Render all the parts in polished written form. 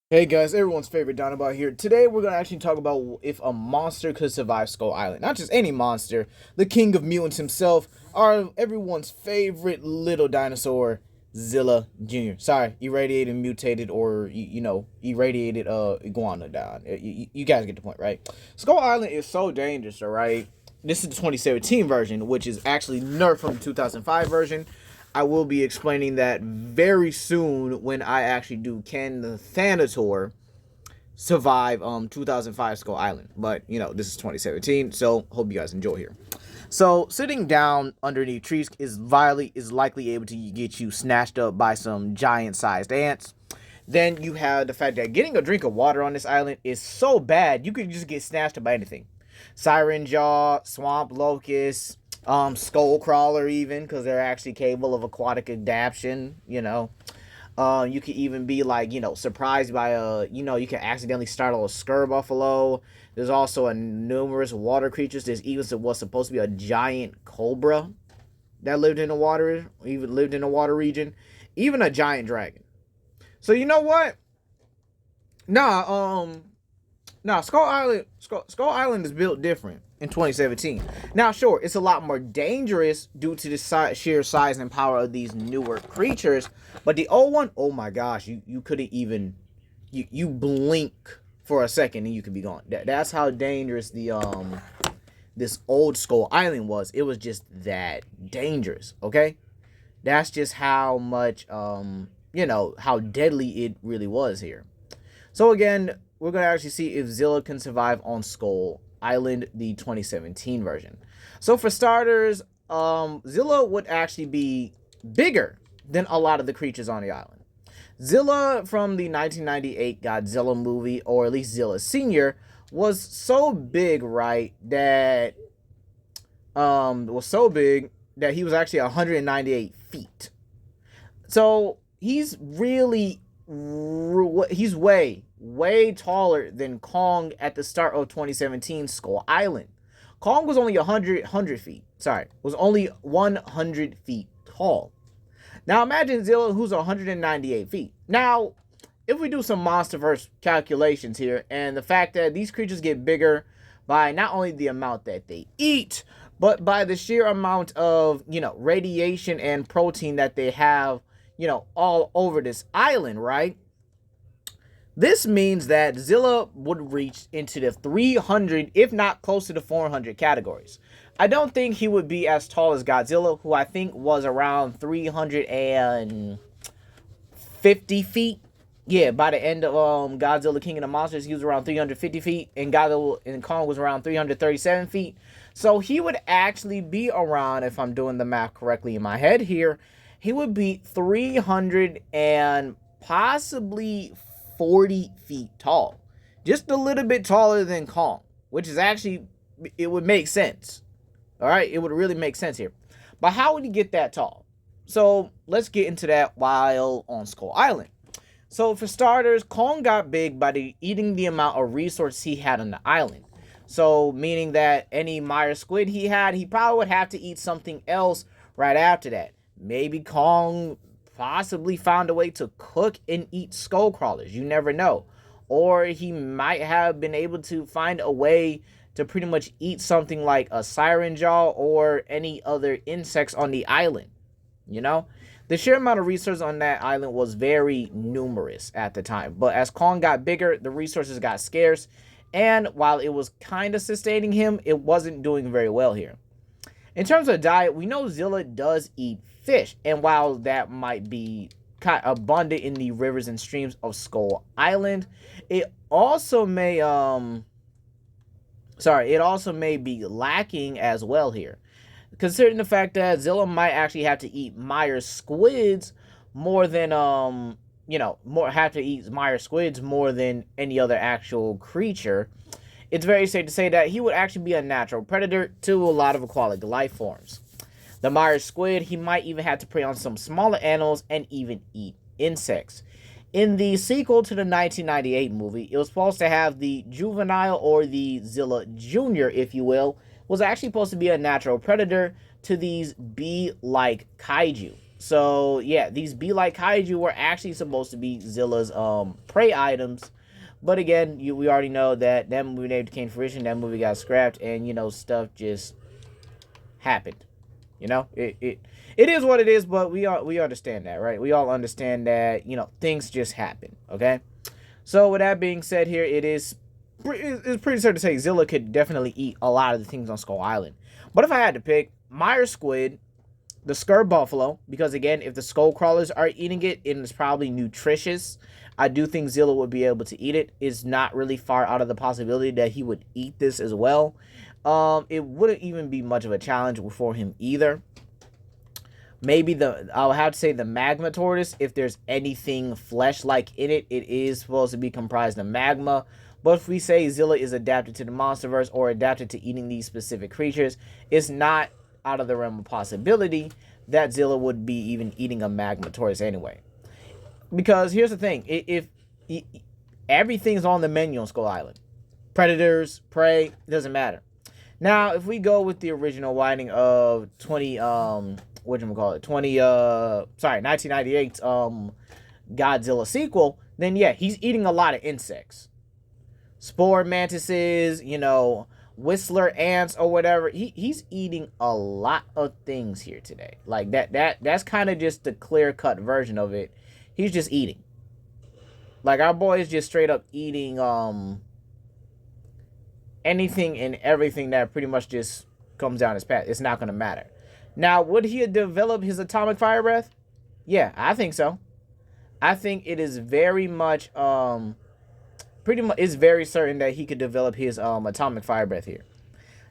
Hey guys, everyone's favorite Dinobot here. Today we're gonna actually talk about if a monster could survive Skull Island. Not just any monster, the king of mutants himself, our everyone's favorite little dinosaur, Zilla Jr. Sorry, irradiated, mutated, or irradiated iguanodon. You guys get the point, right? Skull Island is so dangerous, alright? This is the 2017 version, which is actually nerfed from the 2005 version. I will be explaining that very soon when I actually do Can the Thanator survive 2005 Skull Island. But this is 2017, so hope you guys enjoy here. So sitting down underneath trees is likely able to get you snatched up by some giant sized ants. Then you have the fact that getting a drink of water on this island is so bad you could just get snatched up by anything. Siren Jaw, Swamp Locust, Skull Crawler, even because they're actually capable of aquatic adaptation. You could even be like surprised by you can accidentally startle a Scur Buffalo. There's also a numerous water creatures. There's even what's supposed to be a giant cobra that lived in the water, even lived in the water region, even a giant dragon. So you know what? Nah, Skull Island is built different in 2017. Now, sure, it's a lot more dangerous due to the sheer size and power of these newer creatures. But the old one, oh my gosh, you couldn't even you blink for a second and you could be gone. That's how dangerous the this old Skull Island was. It was just that dangerous. Okay, that's just how much how deadly it really was here. So again, we're going to actually see if Zilla can survive on Skull Island, the 2017 version. So for starters, Zilla would actually be bigger than a lot of the creatures on the island. Zilla from the 1998 Godzilla movie, or at least Zilla Senior, was so big, right, that he was actually 198 feet. So he's really he's way taller than Kong at the start of 2017 Skull Island. Kong was only 100 feet. Sorry, was only 100 feet tall. Now imagine Zilla, who's 198 feet. Now, if we do some MonsterVerse calculations here, and the fact that these creatures get bigger by not only the amount that they eat, but by the sheer amount of, radiation and protein that they have, all over this island, right? This means that Zilla would reach into the 300, if not close to the 400 categories. I don't think he would be as tall as Godzilla, who I think was around 350 feet. Yeah, by the end of Godzilla King of the Monsters, he was around 350 feet, and Godzilla and Kong was around 337 feet. So he would actually be around, if I'm doing the math correctly in my head here, he would be 300 and possibly 40 feet tall. Just a little bit taller than Kong, which is actually, it would make sense. All right, it would really make sense here. But how would he get that tall? So let's get into that while on Skull Island. So for starters, Kong got big by eating the amount of resources he had on the island. So meaning that any Meyer squid he had, he probably would have to eat something else right after that. Maybe Kong possibly found a way to cook and eat skull crawlers. You never know. Or he might have been able to find a way to pretty much eat something like a siren jaw or any other insects on the island. The sheer amount of resources on that island was very numerous at the time. But as Kong got bigger, the resources got scarce. And while it was kind of sustaining him, it wasn't doing very well here. In terms of diet, we know Zilla does eat fish. And while that might be kind of abundant in the rivers and streams of Skull Island, it also may be lacking as well here. Considering the fact that Zilla might actually have to eat Meyer squids more than Meyer squids more than any other actual creature, it's very safe to say that he would actually be a natural predator to a lot of aquatic life forms. The Meyer squid, he might even have to prey on some smaller animals and even eat insects. In the sequel to the 1998 movie, it was supposed to have the juvenile, or the Zilla Jr., if you will, was actually supposed to be a natural predator to these bee-like kaiju. So yeah, these be like kaiju were actually supposed to be Zilla's prey items. But again, we already know that that movie never came to fruition. That movie got scrapped, and stuff just happened. It is what it is. But we understand that, right? We all understand that things just happen. Okay. So with that being said, here it's pretty certain to say Zilla could definitely eat a lot of the things on Skull Island. But if I had to pick, Meyer squid, the Skur buffalo, because again, if the skull crawlers are eating it, it is probably nutritious. I do think Zilla would be able to eat it. It's not really far out of the possibility that he would eat this as well. It wouldn't even be much of a challenge for him either. Maybe I'll have to say the magma tortoise, if there's anything flesh-like in it, it is supposed to be comprised of magma. But if we say Zilla is adapted to the monsterverse or adapted to eating these specific creatures, it's not out of the realm of possibility that Zilla would be even eating a magma tortoise anyway. Because here's the thing, if everything's on the menu on Skull Island, predators, prey, it doesn't matter. Now, if we go with the original writing of 1998 Godzilla sequel, then yeah, he's eating a lot of insects. Spore mantises, whistler ants or whatever. He's eating a lot of things here today. Like that's kind of just the clear-cut version of it. He's just eating. Like our boy is just straight up eating anything and everything that pretty much just comes down his path. It's not going to matter. Now, would he develop his atomic fire breath? Yeah, I think so. I think it is very much pretty much it's very certain that he could develop his atomic fire breath here.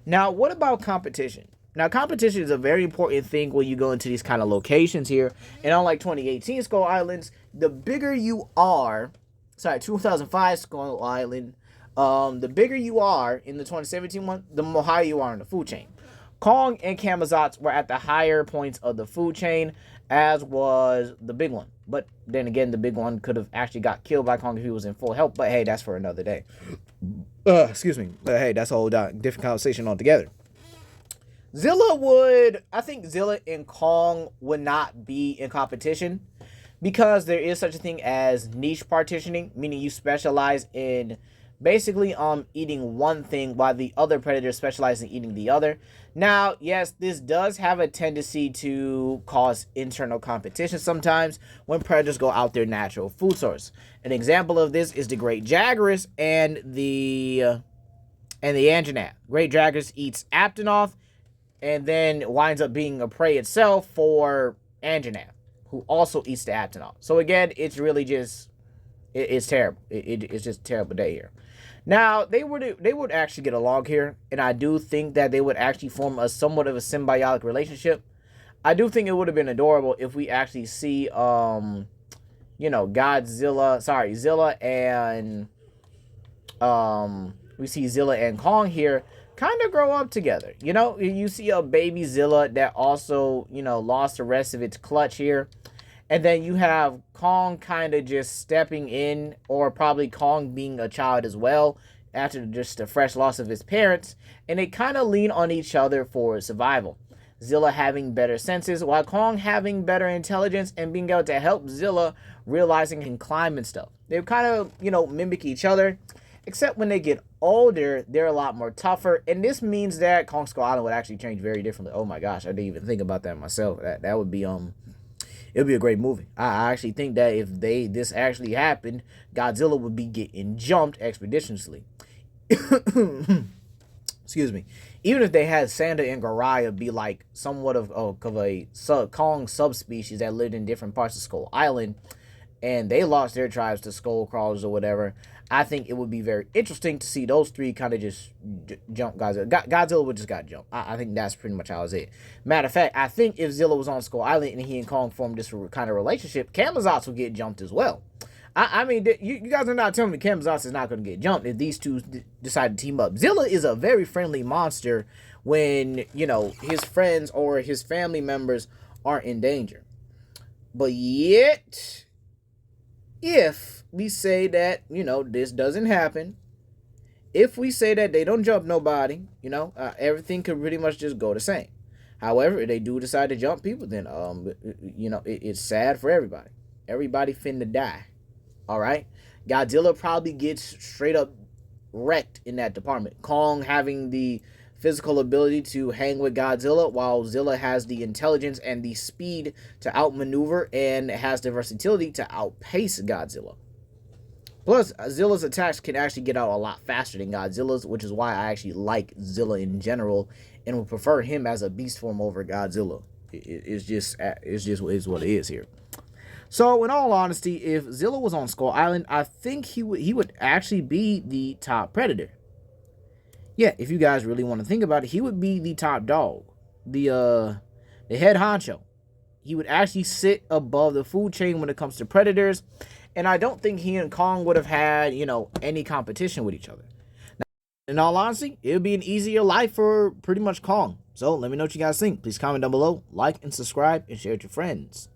Now, what about competition? Now, competition is a very important thing when you go into these kind of locations here. And unlike 2018 Skull Islands, the bigger you are, 2005 Skull Island, the bigger you are in the 2017 one, the more higher you are in the food chain. Kong and Camazotz were at the higher points of the food chain, as was the big one. But then again, the big one could have actually got killed by Kong if he was in full health. But hey, that's for another day. Excuse me. But hey, that's a whole different conversation altogether. I think Zilla and Kong would not be in competition because there is such a thing as niche partitioning, meaning you specialize in basically eating one thing while the other predator specializes in eating the other. Now, yes, this does have a tendency to cause internal competition sometimes when predators go out their natural food source. An example of this is the great jaguars and the Anjanath. Great jaguars eats Aptonoth and then winds up being a prey itself for Anjanath, who also eats the Aptonoth. So again, it's really just it's terrible. It's just a terrible day here. Now, they would actually get along here, and I do think that they would actually form a somewhat of a symbiotic relationship. I do think it would have been adorable if we actually see, Zilla and, we see Zilla and Kong here kind of grow up together. You see a baby Zilla that also, lost the rest of its clutch here. And then you have Kong kind of just stepping in, or probably Kong being a child as well, after just the fresh loss of his parents. And they kind of lean on each other for survival. Zilla having better senses, while Kong having better intelligence and being able to help Zilla realizing he can climb and stuff. They kind of, mimic each other. Except when they get older, they're a lot more tougher. And this means that Kong Skull Island would actually change very differently. Oh my gosh, I didn't even think about that myself. That would be it'd be a great movie. I actually think that if this actually happened, Godzilla would be getting jumped expeditiously. Excuse me. Even if they had Sanda and Garaya be like somewhat of a Kong subspecies that lived in different parts of Skull Island, and they lost their tribes to skull crawlers or whatever, I think it would be very interesting to see those three kind of just jump Godzilla. Godzilla would just got jumped. I think that's pretty much how it's it. Matter of fact, I think if Zilla was on Skull Island and he and Kong formed this kind of relationship, Camazotz would get jumped as well. I mean, you guys are not telling me Camazotz is not going to get jumped if these two decide to team up. Zilla is a very friendly monster when, his friends or his family members aren't in danger. But yet, if we say that, this doesn't happen, if we say that they don't jump nobody, everything could pretty much just go the same. However, if they do decide to jump people, then it's sad for everybody. Everybody finna die. All right, Godzilla probably gets straight up wrecked in that department. Kong having the physical ability to hang with Godzilla, while Zilla has the intelligence and the speed to outmaneuver and has the versatility to outpace Godzilla. Plus, Zilla's attacks can actually get out a lot faster than Godzilla's, which is why I actually like Zilla in general and would prefer him as a beast form over Godzilla. It's what it is here. So, in all honesty, if Zilla was on Skull Island, I think he would actually be the top predator. Yeah, if you guys really want to think about it, he would be the top dog, the head honcho. He would actually sit above the food chain when it comes to predators, and I don't think he and Kong would have had any competition with each other. Now, in all honesty, it would be an easier life for pretty much Kong. So let me know what you guys think. Please comment down below, like and subscribe, and share with your friends.